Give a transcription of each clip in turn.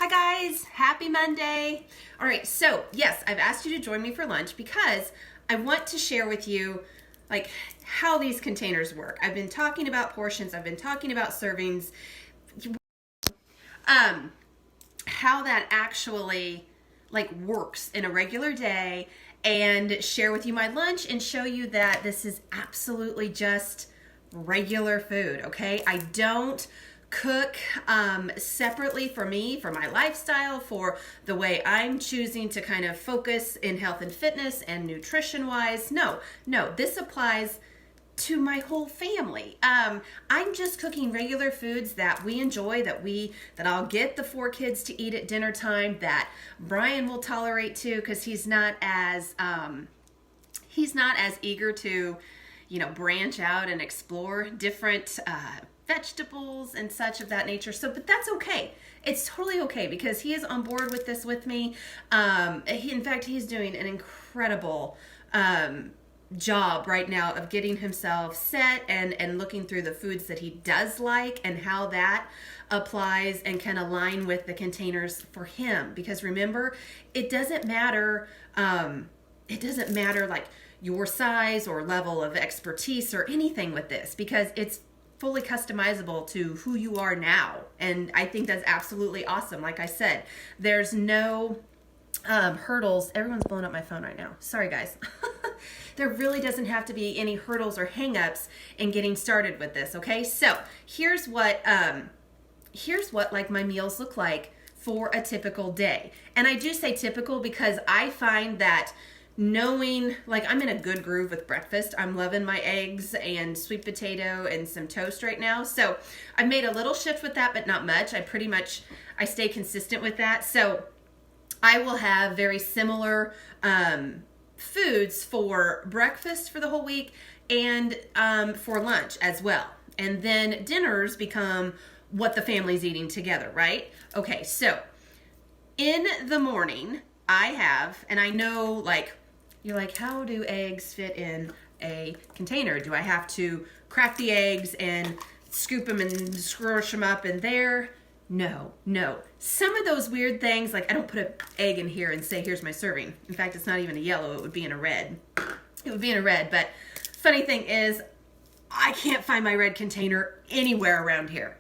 Hi guys, happy Monday. All right, so yes, I've asked you to join me for lunch because I want to share with you like how these containers work. I've been talking about portions, I've been talking about servings, how that actually like works in a regular day, and share with you my lunch and show you that this is absolutely just regular food, okay? I don't cook separately for me, for my lifestyle, for the way I'm choosing to kind of focus in health and fitness and nutrition wise. No, this applies to my whole family. I'm just cooking regular foods that we enjoy, that I'll get the 4 kids to eat at dinner time, that Brian will tolerate too, because he's not as eager to, branch out and explore different vegetables and such of that nature. So, but that's okay. It's totally okay because he is on board with this with me. In fact, he's doing an incredible job right now of getting himself set and looking through the foods that he does like and how that applies and can align with the containers for him. Because remember, it doesn't matter like your size or level of expertise or anything with this, because it's fully customizable to who you are now. And I think that's absolutely awesome. Like I said, there's no hurdles. Everyone's blowing up my phone right now. Sorry, guys. There really doesn't have to be any hurdles or hangups in getting started with this, okay? So here's what like my meals look like for a typical day. And I do say typical because I find that knowing, like, I'm in a good groove with breakfast. I'm loving my eggs and sweet potato and some toast right now. So I made a little shift with that, but not much. I stay consistent with that. So I will have very similar foods for breakfast for the whole week and for lunch as well. And then dinners become what the family's eating together, right? Okay, so in the morning, I have, and I know, like, you're like, how do eggs fit in a container? Do I have to crack the eggs and scoop them and scrunch them up in there? No. Some of those weird things, like I don't put an egg in here and say, here's my serving. In fact, it's not even a yellow, it would be in a red. But funny thing is, I can't find my red container anywhere around here.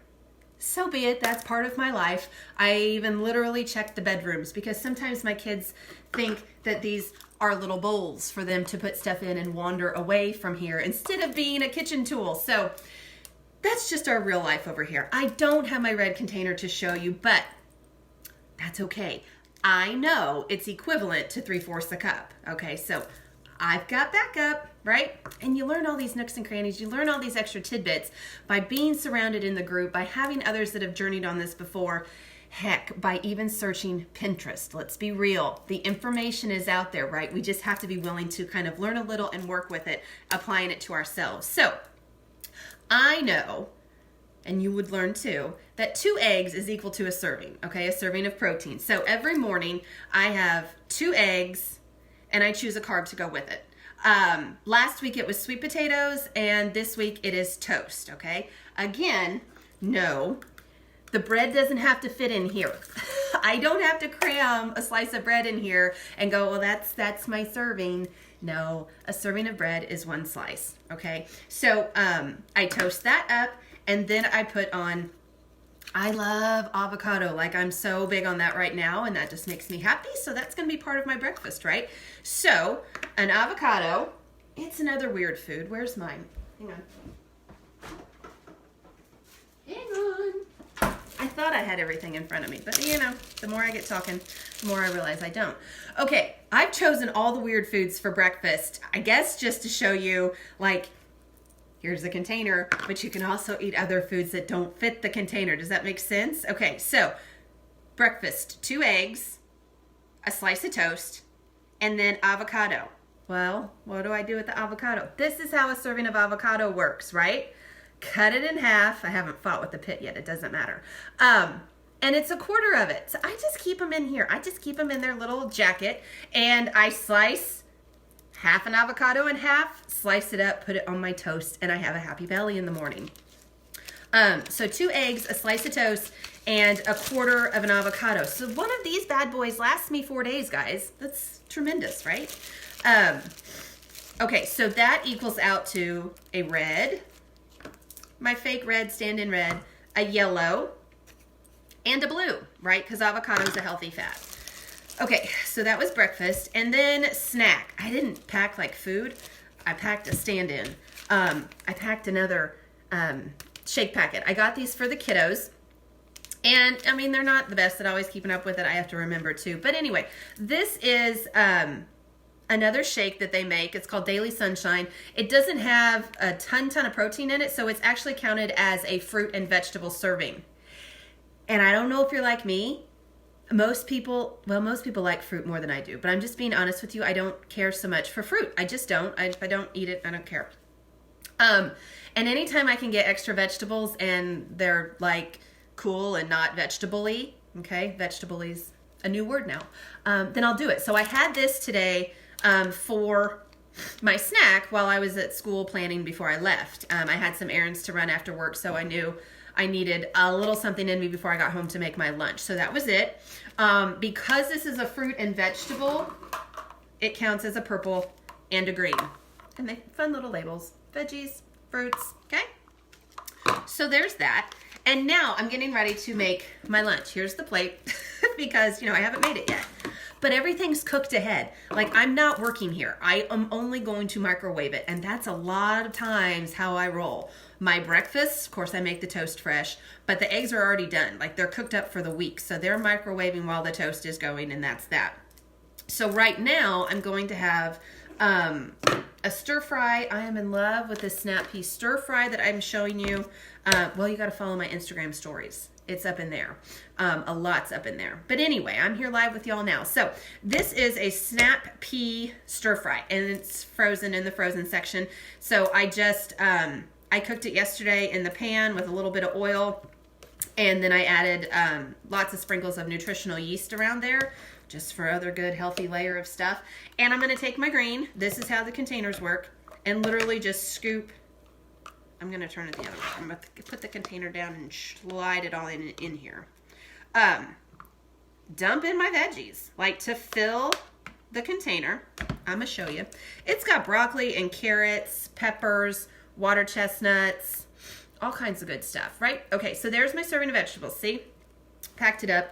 So be it, that's part of my life. I even literally checked the bedrooms because sometimes my kids think that these are little bowls for them to put stuff in and wander away from here instead of being a kitchen tool. So that's just our real life over here. I don't have my red container to show you, but that's okay. I know it's equivalent to 3/4 a cup. Okay, so I've got backup, right? And you learn all these nooks and crannies. You learn all these extra tidbits by being surrounded in the group, by having others that have journeyed on this before. Heck, by even searching Pinterest. Let's be real. The information is out there, right? We just have to be willing to kind of learn a little and work with it, applying it to ourselves. So I know, and you would learn too, that 2 eggs is equal to a serving, okay? A serving of protein. So every morning I have 2 eggs and I choose a carb to go with it. Last week it was sweet potatoes and this week it is toast, okay? Again, no, the bread doesn't have to fit in here. I don't have to cram a slice of bread in here and go, well, that's my serving. No, a serving of bread is 1 slice, okay? So I toast that up and then I put on, I love avocado. Like, I'm so big on that right now and that just makes me happy. So that's gonna be part of my breakfast, right? So an avocado, it's another weird food. Where's mine? Hang on. I thought I had everything in front of me, but the more I get talking, the more I realize I don't. Okay, I've chosen all the weird foods for breakfast, I guess just to show you, like, here's the container, but you can also eat other foods that don't fit the container. Does that make sense? Okay, so breakfast, 2 eggs, a slice of toast, and then avocado. Well, what do I do with the avocado? This is how a serving of avocado works, right? Cut it in half. I haven't fought with the pit yet. It doesn't matter. And it's 1/4 of it. So I just keep them in here. I just keep them in their little jacket. And I slice half an avocado in half, slice it up, put it on my toast, and I have a happy belly in the morning. So 2 eggs, a slice of toast, and a quarter of an avocado. So one of these bad boys lasts me 4 days, guys. That's tremendous, right? Okay, so that equals out to a red, my fake red, stand-in red, a yellow, and a blue, right? Because avocado is a healthy fat. Okay, so that was breakfast. And then snack. I didn't pack like food. I packed a stand-in. I packed another shake packet. I got these for the kiddos. And, I mean, they're not the best at always keeping up with it. I have to remember, too. But anyway, this is another shake that they make. It's called Daily Sunshine. It doesn't have a ton of protein in it, so it's actually counted as a fruit and vegetable serving. And I don't know if you're like me. Most people like fruit more than I do. But I'm just being honest with you. I don't care so much for fruit. I just don't. If I don't eat it, I don't care. And anytime I can get extra vegetables and they're like cool and not vegetable-y, okay, vegetable-y's a new word now, then I'll do it. So I had this today for my snack while I was at school planning before I left. I had some errands to run after work, so I knew I needed a little something in me before I got home to make my lunch. So that was it. Because this is a fruit and vegetable, it counts as a purple and a green. And they fun little labels. Veggies, fruits, okay? So there's that. And now I'm getting ready to make my lunch. Here's the plate because, I haven't made it yet. But everything's cooked ahead. Like, I'm not working here. I am only going to microwave it. And that's a lot of times how I roll. My breakfast, of course, I make the toast fresh. But the eggs are already done. Like, they're cooked up for the week. So they're microwaving while the toast is going, and that's that. So right now, I'm going to have a stir fry. I am in love with this snap pea stir fry that I'm showing you. Well, you got to follow my Instagram stories. It's up in there. A lot's up in there. But anyway, I'm here live with y'all now. So this is a snap pea stir fry, and it's frozen in the frozen section. So I just, I cooked it yesterday in the pan with a little bit of oil, and then I added lots of sprinkles of nutritional yeast around there, just for other good healthy layer of stuff. And I'm going to take my green. This is how the containers work, and literally just scoop. I'm going to turn it the other way. I'm going to put the container down and slide it all in here. Dump in my veggies, like to fill the container. I'm going to show you. It's got broccoli and carrots, peppers, water chestnuts, all kinds of good stuff, right? Okay, so there's my serving of vegetables. See? Packed it up.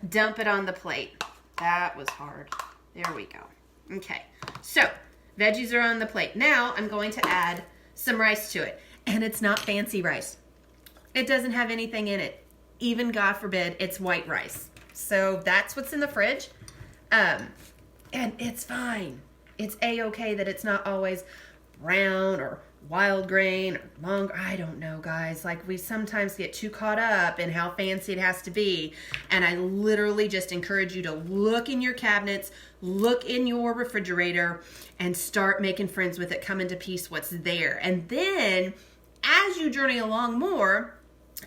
Dump it on the plate. That was hard. There we go. Okay, so veggies are on the plate. Now I'm going to add some rice to it. And it's not fancy rice. It doesn't have anything in it. Even, God forbid, it's white rice. So that's what's in the fridge. And it's fine. It's A-okay that it's not always brown or wild grain or long. I don't know, guys. Like, we sometimes get too caught up in how fancy it has to be. And I literally just encourage you to look in your cabinets, look in your refrigerator, and start making friends with it. Come into peace what's there. And then, as you journey along more,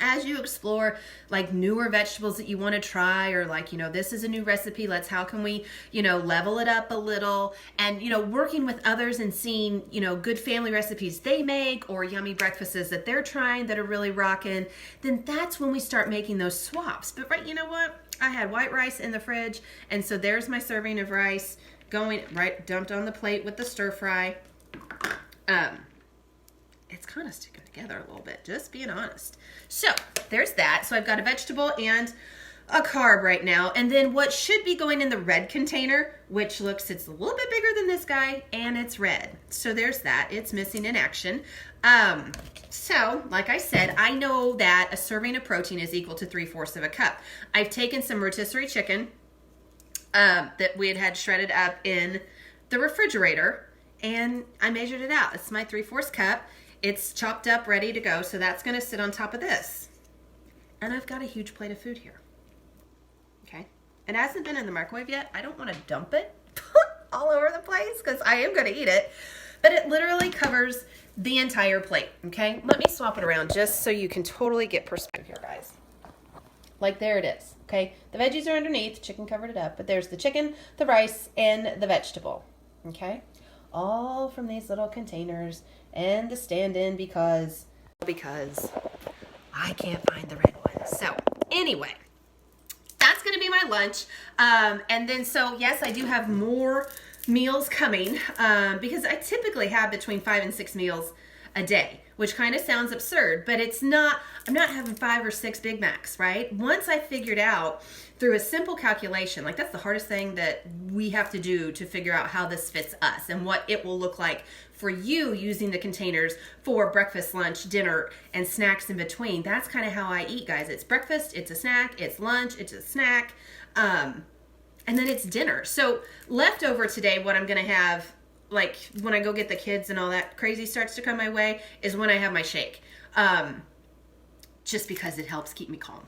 as you explore like newer vegetables that you want to try, or like, this is a new recipe, how can we, level it up a little, and, working with others and seeing, good family recipes they make, or yummy breakfasts that they're trying that are really rocking, then that's when we start making those swaps. But right, you know what? I had white rice in the fridge, and so there's my serving of rice going right, dumped on the plate with the stir fry. It's kind of sticking together a little bit, just being honest. So there's that. So I've got a vegetable and a carb right now. And then what should be going in the red container, which it's a little bit bigger than this guy, and it's red. So there's that. It's missing in action. So like I said, I know that a serving of protein is equal to 3/4 of a cup. I've taken some rotisserie chicken that we had shredded up in the refrigerator, and I measured it out. It's my 3/4 cup. It's chopped up, ready to go, so that's going to sit on top of this. And I've got a huge plate of food here. Okay? It hasn't been in the microwave yet. I don't want to dump it all over the place because I am going to eat it. But it literally covers the entire plate, okay? Let me swap it around just so you can totally get perspective here, guys. Like, there it is, okay? The veggies are underneath. Chicken covered it up. But there's the chicken, the rice, and the vegetable, okay? All from these little containers and the stand-in because I can't find the red one. So anyway, that's going to be my lunch. And then, so yes, I do have more meals coming because I typically have between 5 and 6 meals a day, which kind of sounds absurd, but it's not. I'm not having 5 or 6 Big Macs, right? Once I figured out through a simple calculation, like that's the hardest thing that we have to do to figure out how this fits us and what it will look like for you using the containers for breakfast, lunch, dinner, and snacks in between. That's kind of how I eat, guys. It's breakfast, it's a snack, it's lunch, it's a snack, and then it's dinner. So leftover today, what I'm going to have, like when I go get the kids and all that crazy starts to come my way, is when I have my shake. Just because it helps keep me calm.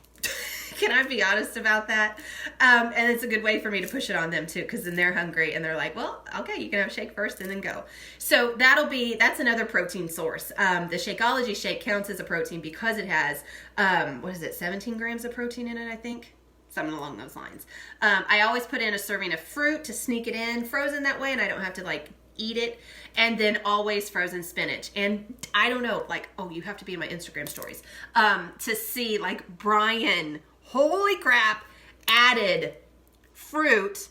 Can I be honest about that? And it's a good way for me to push it on them too, because then they're hungry and they're like, well, okay, you can have shake first and then go. So that's another protein source. The Shakeology shake counts as a protein because it has, 17 grams of protein in it, I think? Something along those lines. I always put in a serving of fruit to sneak it in frozen that way, and I don't have to like eat it. And then always frozen spinach. And I don't know, like, oh, you have to be in my Instagram stories to see, like, Brian, holy crap, added fruit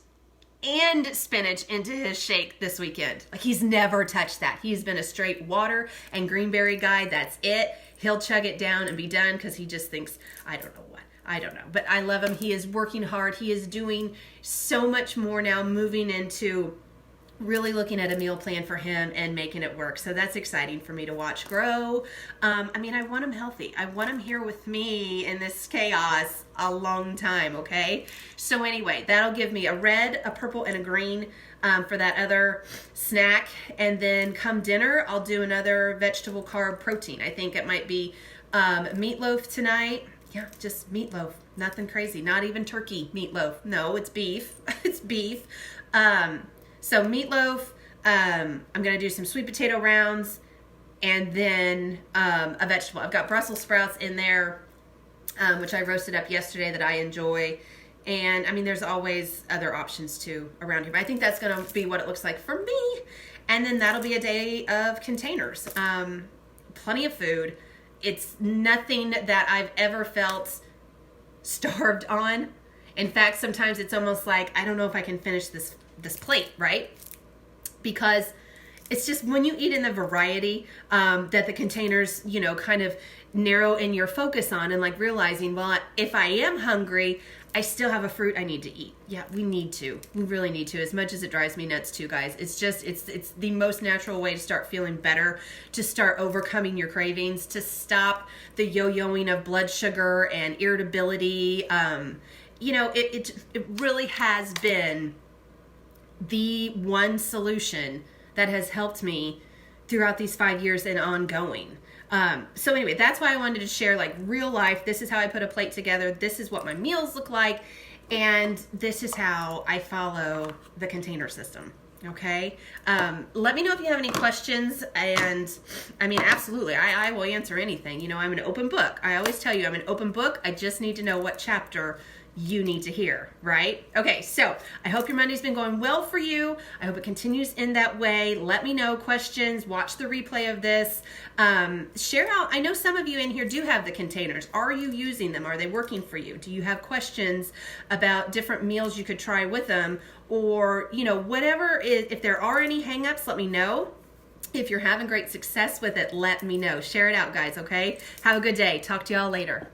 and spinach into his shake this weekend. Like, he's never touched that. He's been a straight water and greenberry guy. That's it. He'll chug it down and be done because he just thinks, I don't know what. I don't know. But I love him. He is working hard. He is doing so much more now, moving into really looking at a meal plan for him and making it work. So that's exciting for me to watch grow. I want him healthy. I want him here with me in this chaos a long time, okay? So anyway, that'll give me a red, a purple, and a green for that other snack. And then come dinner, I'll do another vegetable carb protein. I think it might be meatloaf tonight. Yeah, just meatloaf. Nothing crazy. Not even turkey meatloaf. No, it's beef. It's beef. So meatloaf, I'm going to do some sweet potato rounds, and then a vegetable. I've got Brussels sprouts in there, which I roasted up yesterday that I enjoy. And, there's always other options, too, around here. But I think that's going to be what it looks like for me. And then that'll be a day of containers. Plenty of food. It's nothing that I've ever felt starved on. In fact, sometimes it's almost like, I don't know if I can finish this plate, right? Because it's just when you eat in the variety that the containers, kind of narrow in your focus on, and like realizing, well, if I am hungry, I still have a fruit I need to eat. Yeah, we need to. We really need to, as much as it drives me nuts too, guys. It's just, it's the most natural way to start feeling better, to start overcoming your cravings, to stop the yo-yoing of blood sugar and irritability. It really has been the one solution that has helped me throughout these 5 years and ongoing. So anyway, that's why I wanted to share like real life. This is how I put a plate together. This is what my meals look like. And this is how I follow the container system. Okay. Let me know if you have any questions. And absolutely, I will answer anything. I'm an open book. I always tell you I'm an open book. I just need to know what chapter you need to hear, right? Okay, so I hope your Monday's been going well for you. I hope it continues in that way. Let me know questions. Watch the replay of this. Share out. I know some of you in here do have the containers. Are you using them? Are they working for you? Do you have questions about different meals you could try with them? Or, whatever is, if there are any hangups, let me know. If you're having great success with it, let me know. Share it out, guys, okay? Have a good day. Talk to y'all later.